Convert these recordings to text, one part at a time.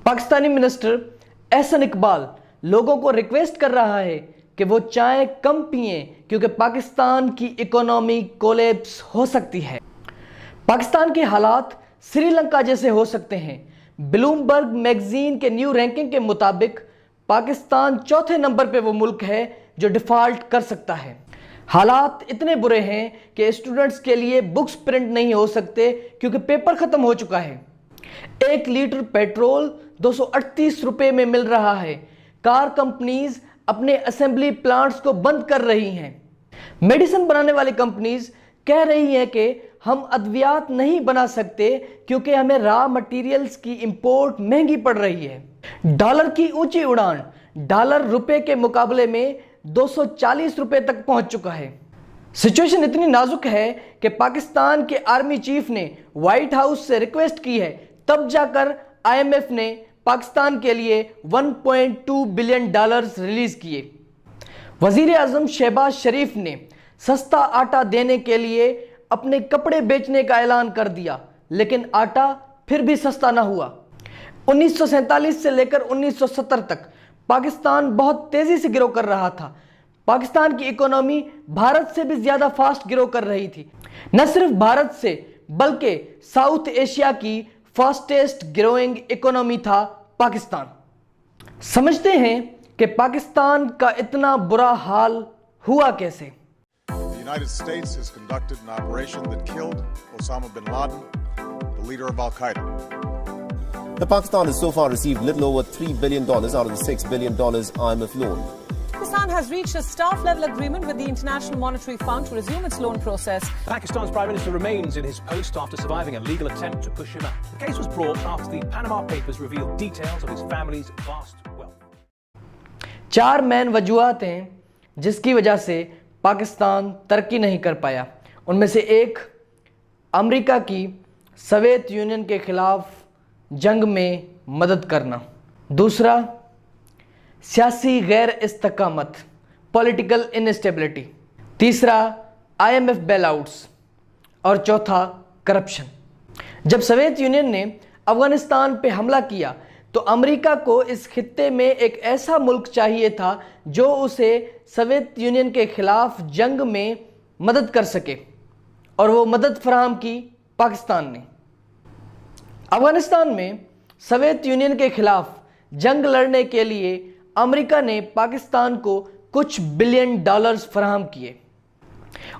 Pakistani minister Ehsan Iqbal लोगों को request कर रहा है कि वो चाय कम पिएं क्योंकि पाकिस्तान की इकोनॉमी कोलैप्स हो सकती है। पाकिस्तान के हालात श्रीलंका जैसे हो सकते हैं। ब्लूमबर्ग मैगजीन के न्यू रैंकिंग के मुताबिक पाकिस्तान चौथे नंबर पे वो मुल्क है जो डिफ़ॉल्ट कर सकता है। हालात इतने बुरे हैं कि स्टूडेंट्स के लिए बुक्स प्रिंट नहीं हो सकते क्योंकि पेपर ख़त्म हो चुका है। 1 लीटर पेट्रोल 238 रुपये में मिल रहा है। कार कंपनीज अपने असेंबली प्लांट्स को बंद कर रही हैं। मेडिसिन बनाने वाली कंपनीज कह रही हैं कि हम अद्वियात नहीं बना सकते क्योंकि हमें रॉ मटेरियल्स की इंपोर्ट महंगी पड़ रही है। डॉलर की ऊंची उड़ान, डॉलर रुपए के मुकाबले में 240 रुपए तक पहुंच चुका है। सिचुएशन इतनी नाजुक है कि पाकिस्तान के आर्मी चीफ ने व्हाइट हाउस से रिक्वेस्ट की है, तब जाकर IMF ने पाकिस्तान के लिए 1.2 बिलियन डॉलर्स रिलीज किए। वजीर आजम शहबाज शरीफ ने सस्ता आटा देने के लिए अपने कपड़े बेचने का ऐलान कर दिया, लेकिन आटा फिर भी सस्ता ना हुआ। 1947 से लेकर 1970 तक पाकिस्तान बहुत तेजी से ग्रो कर रहा था। पाकिस्तान की इकोनॉमी भारत से भी ज्यादा फास्ट ग्रो कर रही थी। न सिर्फ भारत से बल्कि साउथ एशिया की फास्टेस्ट ग्रोइंग इकोनॉमी था पाकिस्तान। समझते हैं कि पाकिस्तान का इतना बुरा हाल हुआ कैसे। The United States has conducted an operation that killed Osama bin Laden, the leader of Al-Qaeda. Pakistan has so far received little over $3 billion out of the $6 billion IMF loan. Pakistan has reached a staff-level agreement with the International Monetary Fund to resume its loan process. Pakistan's Prime Minister remains in his post after surviving a legal attempt to push him out. The case was brought after the Panama Papers revealed details of his family's vast wealth. 4 main वजूहात हैं जिसकी वजह से पाकिस्तान तरक्की नहीं कर पाया। उनमें से एक, अमेरिका की सोवियत यूनियन के खिलाफ जंग में मदद करना। दूसरा, सियासी गैर इस्तकामत, पॉलिटिकल इनस्टेबिलिटी। तीसरा, IMF बेलआउट्स। और चौथा, करप्शन। जब सोवियत यूनियन ने अफगानिस्तान पे हमला किया तो अमेरिका को इस खित्ते में एक ऐसा मुल्क चाहिए था जो उसे सोवियत यूनियन के खिलाफ जंग में मदद कर सके, और वो मदद फराहम की पाकिस्तान ने। अफगानिस्तान में सोवियत यूनियन के खिलाफ जंग लड़ने के लिए अमेरिका ने पाकिस्तान को कुछ बिलियन डॉलर्स फराहम किए।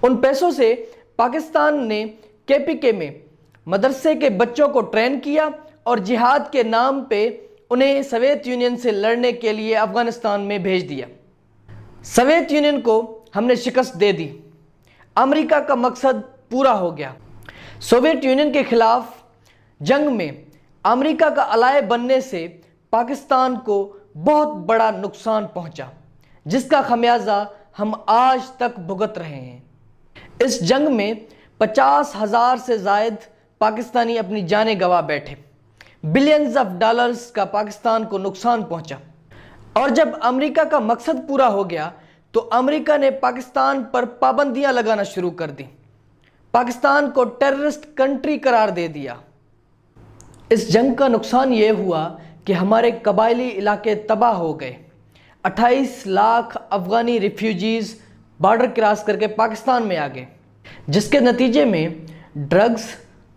उन पैसों से पाकिस्तान ने KPK में मदरसे के बच्चों को ट्रेन किया और जिहाद के नाम पे उन्हें सोवियत यूनियन से लड़ने के लिए अफगानिस्तान में भेज दिया। सोवियत यूनियन को हमने शिकस्त दे दी, अमेरिका का मकसद पूरा हो गया। सोवियत यूनियन के खिलाफ जंग में अमेरिका का अलाय बनने से पाकिस्तान को बहुत बड़ा नुकसान पहुंचा, जिसका खमियाजा हम आज तक भुगत रहे हैं। इस जंग में 50,000 से जायद पाकिस्तानी अपनी जानें गंवा बैठे। बिलियंस ऑफ डॉलर्स का पाकिस्तान को नुकसान पहुंचा। और जब अमेरिका का मकसद पूरा हो गया तो अमेरिका ने पाकिस्तान पर पाबंदियां लगाना शुरू कर दी, पाकिस्तान को टेररिस्ट कंट्री करार दे दिया। इस जंग का नुकसान ये हुआ कि हमारे कबायली इलाके तबाह हो गए। 28 लाख अफगानी रिफ्यूजीज बॉर्डर क्रॉस करके पाकिस्तान में आ गए, जिसके नतीजे में ड्रग्स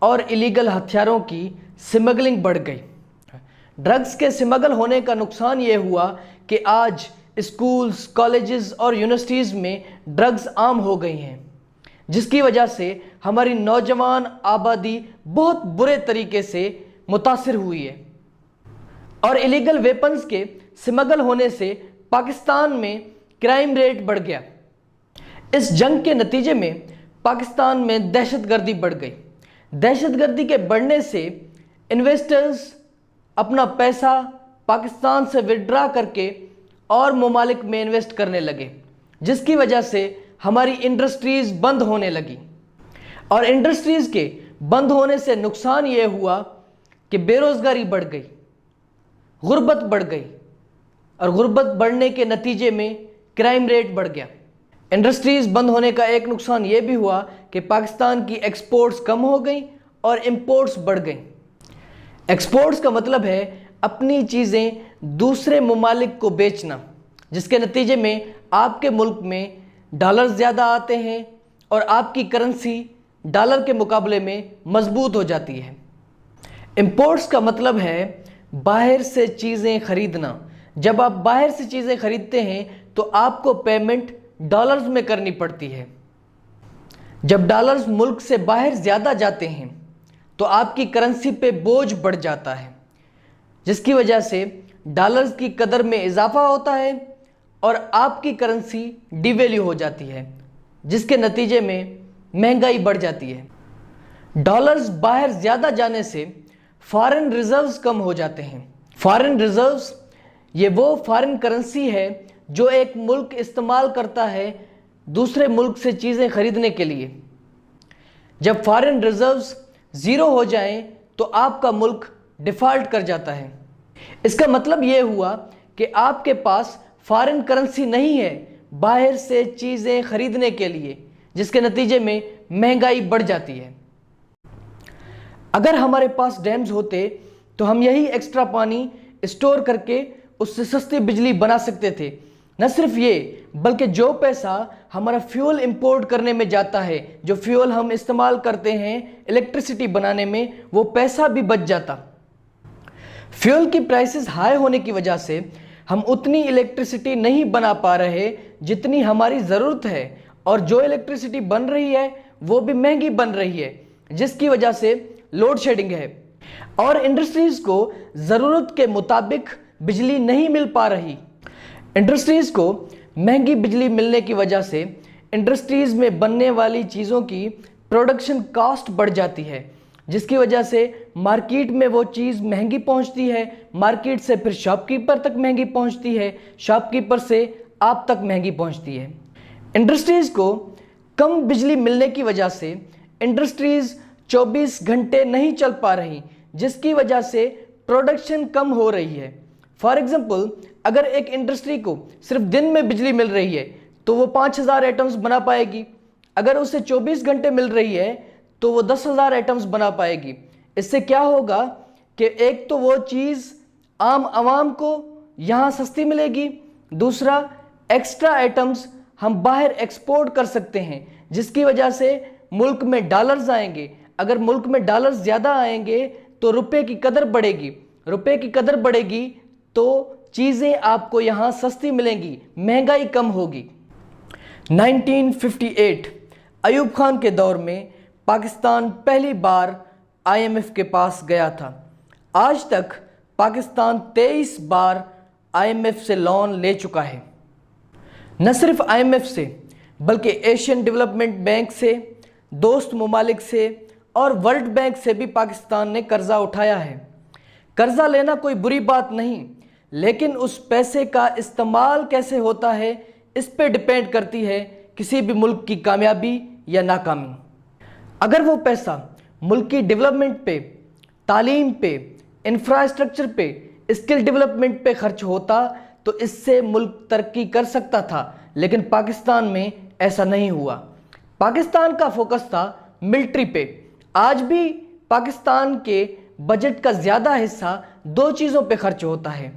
और इलीगल हथियारों की स्मगलिंग बढ़ गई। ड्रग्स के स्मगल होने का नुकसान ये हुआ कि आज स्कूल्स, कॉलेजेस और यूनिवर्सिटीज़ में ड्रग्स आम हो गई हैं, जिसकी वजह से हमारी नौजवान आबादी बहुत बुरे तरीके से मुतासिर हुई है। और इलीगल वेपन्स के स्मगल होने से पाकिस्तान में क्राइम रेट बढ़ गया। इस जंग के नतीजे में पाकिस्तान में दहशतगर्दी बढ़ गई। दहशतगर्दी के बढ़ने से इन्वेस्टर्स अपना पैसा पाकिस्तान से विड्रा करके और ममालिक में इन्वेस्ट करने लगे, जिसकी वजह से हमारी इंडस्ट्रीज़ बंद होने लगी। और इंडस्ट्रीज़ के बंद होने से नुकसान ये हुआ कि बेरोज़गारी बढ़ गई, गुर्बत बढ़ गई, और गुर्बत बढ़ने के नतीजे में क्राइम रेट बढ़ गया। इंडस्ट्रीज़ बंद होने का एक नुकसान ये भी हुआ कि पाकिस्तान की एक्सपोर्ट्स कम हो गई और इंपोर्ट्स बढ़ गई। एक्सपोर्ट्स का मतलब है اپنی چیزیں دوسرے ممالک کو بیچنا، جس کے نتیجے میں آپ کے ملک میں ڈالر زیادہ آتے ہیں اور آپ کی کرنسی ڈالر کے مقابلے میں مضبوط ہو جاتی ہے۔ امپورٹس کا مطلب ہے باہر سے چیزیں خریدنا۔ جب آپ باہر سے چیزیں خریدتے ہیں تو آپ کو پیمنٹ ڈالرز میں کرنی پڑتی ہے۔ جب ڈالرز ملک سے باہر زیادہ جاتے ہیں تو آپ کی کرنسی پہ بوجھ بڑھ جاتا ہے، جس کی وجہ سے ڈالرز کی قدر میں اضافہ ہوتا ہے اور آپ کی کرنسی ڈی ویلیو ہو جاتی ہے، جس کے نتیجے میں مہنگائی بڑھ جاتی ہے۔ ڈالرز باہر زیادہ جانے سے فارن ریزروز کم ہو جاتے ہیں۔ فارن ریزروز یہ وہ فارن کرنسی ہے جو ایک ملک استعمال کرتا ہے دوسرے ملک سے چیزیں خریدنے کے لیے۔ جب فارن ریزروز زیرو ہو جائیں تو آپ کا ملک ڈیفالٹ کر جاتا ہے۔ اس کا مطلب یہ ہوا کہ آپ کے پاس فارن کرنسی نہیں ہے باہر سے چیزیں خریدنے کے لیے، جس کے نتیجے میں مہنگائی بڑھ جاتی ہے۔ اگر ہمارے پاس ڈیمز ہوتے تو ہم یہی ایکسٹرا پانی اسٹور کر کے اس سے سستی بجلی بنا سکتے تھے۔ نہ صرف یہ بلکہ جو پیسہ ہمارا فیول امپورٹ کرنے میں جاتا ہے، جو فیول ہم استعمال کرتے ہیں الیکٹریسٹی بنانے میں، وہ پیسہ بھی بچ جاتا۔ فیول کی پرائسز ہائی ہونے کی وجہ سے ہم اتنی الیکٹریسٹی نہیں بنا پا رہے جتنی ہماری ضرورت ہے، اور جو الیکٹریسٹی بن رہی ہے وہ بھی مہنگی بن رہی ہے، جس کی وجہ سے لوڈ شیڈنگ ہے، اور انڈسٹریز کو ضرورت کے مطابق بجلی نہیں مل پا رہی۔ انڈسٹریز کو مہنگی بجلی ملنے کی وجہ سے انڈسٹریز میں بننے والی چیزوں کی پروڈکشن کاسٹ بڑھ جاتی ہے، جس کی وجہ سے مارکیٹ میں وہ چیز مہنگی پہنچتی ہے، مارکیٹ سے پھر شاپ کیپر تک مہنگی پہنچتی ہے، شاپ کیپر سے آپ تک مہنگی پہنچتی ہے۔ انڈسٹریز کو کم بجلی ملنے کی وجہ سے انڈسٹریز 24 گھنٹے نہیں چل پا رہی، جس کی وجہ سے پروڈکشن کم ہو رہی ہے۔ فار ایگزامپل، اگر ایک انڈسٹری کو صرف دن میں بجلی مل رہی ہے تو وہ 5000 ایٹمز بنا پائے گی، اگر اسے 24 گھنٹے مل رہی ہے تو وہ 10,000 ایٹمز بنا پائے گی۔ اس سے کیا ہوگا کہ ایک تو وہ چیز عام عوام کو یہاں سستی ملے گی، دوسرا ایکسٹرا ایٹمز ہم باہر ایکسپورٹ کر سکتے ہیں، جس کی وجہ سے ملک میں ڈالرز آئیں گے۔ اگر ملک میں ڈالرز زیادہ آئیں گے تو روپے کی قدر بڑھے گی، روپے کی قدر بڑھے گی تو چیزیں آپ کو یہاں سستی ملیں گی، مہنگائی کم ہوگی۔ 1958 ایوب خان کے دور میں پاکستان پہلی بار IMF کے پاس گیا تھا۔ آج تک پاکستان 23 بار IMF سے لون لے چکا ہے۔ نہ صرف IMF سے بلکہ ایشین ڈیولپمنٹ بینک سے، دوست ممالک سے اور ورلڈ بینک سے بھی پاکستان نے قرضہ اٹھایا ہے۔ قرضہ لینا کوئی بری بات نہیں، لیکن اس پیسے کا استعمال کیسے ہوتا ہے اس پہ ڈیپینڈ کرتی ہے کسی بھی ملک کی کامیابی یا ناکامی۔ اگر وہ پیسہ ملک کی ڈیولپمنٹ پہ، تعلیم پہ، انفراسٹرکچر پہ، اسکل ڈیولپمنٹ پہ خرچ ہوتا تو اس سے ملک ترقی کر سکتا تھا، لیکن پاکستان میں ایسا نہیں ہوا۔ پاکستان کا فوکس تھا ملٹری پہ۔ آج بھی پاکستان کے بجٹ کا زیادہ حصہ دو چیزوں پہ خرچ ہوتا ہے،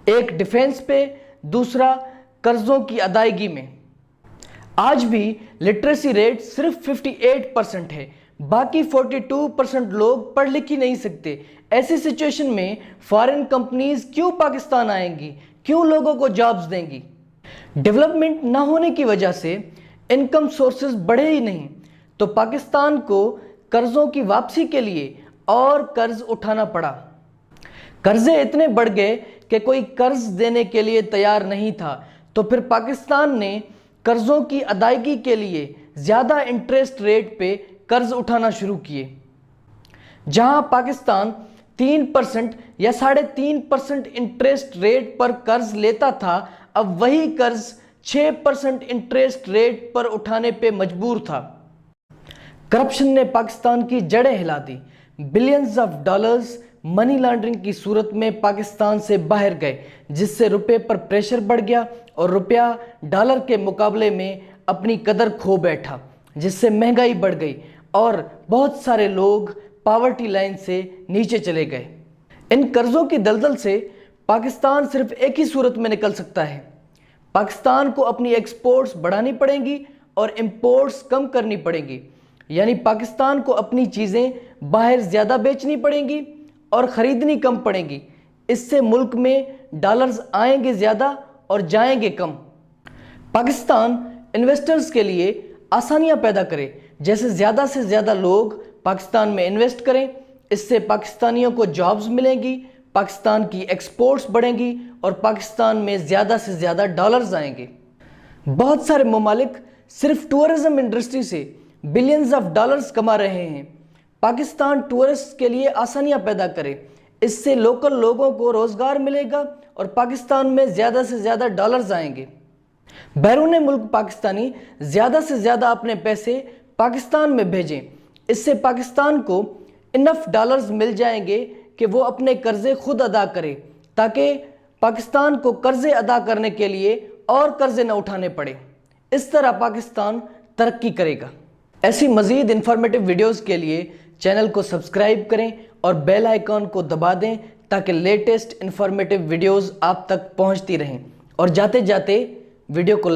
ایک ڈیفینس پہ، دوسرا قرضوں کی ادائیگی میں۔ آج بھی لٹریسی ریٹ صرف 58% ہے، باقی 42% لوگ پڑھ لکھ ہی نہیں سکتے۔ ایسی سچویشن میں فارن کمپنیز کیوں پاکستان آئیں گی، کیوں لوگوں کو جابز دیں گی؟ ڈیولپمنٹ نہ ہونے کی وجہ سے انکم سورسز بڑھے ہی نہیں، تو پاکستان کو قرضوں کی واپسی کے لیے اور قرض اٹھانا پڑا۔ قرضے اتنے بڑھ گئے کہ کوئی قرض دینے کے لیے تیار نہیں تھا، تو پھر پاکستان نے قرضوں کی ادائیگی کے لیے زیادہ انٹریسٹ ریٹ پہ قرض اٹھانا شروع کیے۔ جہاں پاکستان 3% یا 3.5% انٹریسٹ ریٹ پر قرض لیتا تھا، اب وہی قرض 6% انٹریسٹ ریٹ پر اٹھانے پہ مجبور تھا۔ کرپشن نے پاکستان کی جڑیں ہلا دی۔ Billions of dollars money laundering کی صورت میں پاکستان سے باہر گئے، جس سے روپے پر پریشر بڑھ گیا اور روپیہ ڈالر کے مقابلے میں اپنی قدر کھو بیٹھا، جس سے مہنگائی بڑھ گئی اور بہت سارے لوگ پاورٹی لائن سے نیچے چلے گئے۔ इन कर्जों की दलदल से पाकिस्तान सिर्फ एक ही सूरत में निकल सकता है। पाकिस्तान को अपनी एक्सपोर्ट्स बढ़ानी पड़ेंगी और इंपोर्ट्स कम करनी पड़ेंगी, यानी पाकिस्तान को अपनी चीज़ें बाहर ज़्यादा बेचनी पड़ेंगी और ख़रीदनी कम पड़ेंगी। इससे मुल्क में डॉलर्स आएंगे ज़्यादा और जाएंगे कम। पाकिस्तान इन्वेस्टर्स के लिए आसानियां पैदा करे, जैसे ज़्यादा से ज़्यादा लोग पाकिस्तान में इन्वेस्ट करें। इससे पाकिस्तानियों को जॉब्स मिलेंगी, पाकिस्तान की एक्सपोर्ट्स बढ़ेंगी और पाकिस्तान में ज़्यादा से ज़्यादा डॉलर्स आएंगे। बहुत सारे ममालिक सिर्फ टूरिज़्म इंडस्ट्री से बिलियंस ऑफ डॉलर्स कमा रहे हैं। पाकिस्तान टूरिस्ट के लिए आसानियां पैदा करे, इससे लोकल लोगों को रोज़गार मिलेगा और पाकिस्तान में ज़्यादा से ज़्यादा डॉलर्स आएंगे। बैरून मुल्क पाकिस्तानी ज़्यादा से ज़्यादा अपने पैसे पाकिस्तान में भेजें। इससे पाकिस्तान को इनफ डॉलर्स मिल जाएंगे कि वो अपने कर्जे खुद अदा करे, ताकि पाकिस्तान को कर्जे अदा करने के लिए और कर्जे न उठाने पड़े। इस तरह पाकिस्तान तरक्की करेगा। ऐसी मज़ीद इंफॉर्मेटिव वीडियोस के लिए चैनल को सब्सक्राइब करें और बेल आइकॉन को दबा दें, ताकि लेटेस्ट इंफॉर्मेटिव वीडियोस आप तक पहुंचती रहें। और जाते जाते वीडियो को